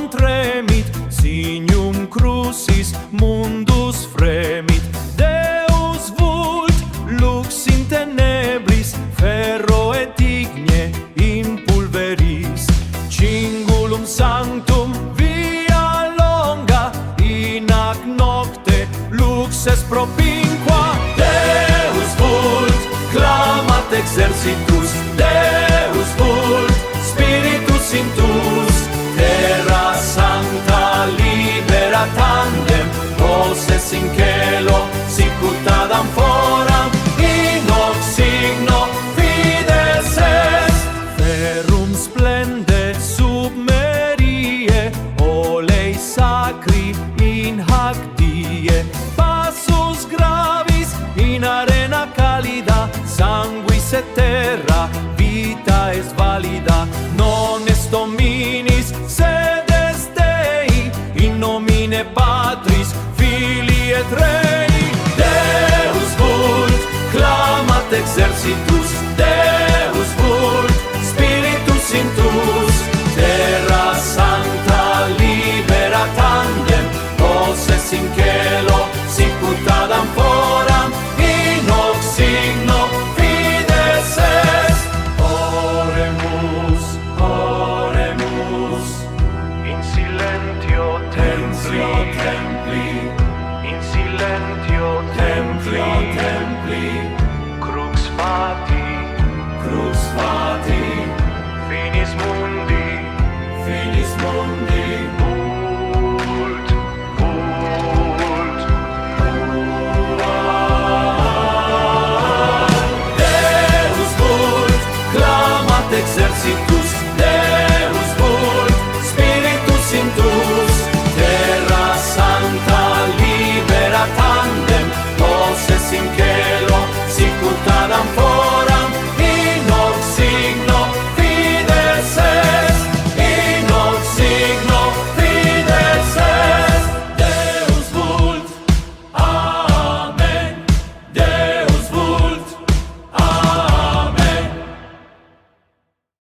tremit, signum crucis mundus fremit. Deus vult lux in tenebris, ferro et igne in pulveris. Cingulum sanctum via longa, in ac nocte luxes propinqua. Deus vult, clamat exercitus, Deus vult, spiritus intus, terra sancta libera tandem, voces in cielo, sicut ad amphoram, in hoc signo fides est. Ferrum splende sub Mariae, oleis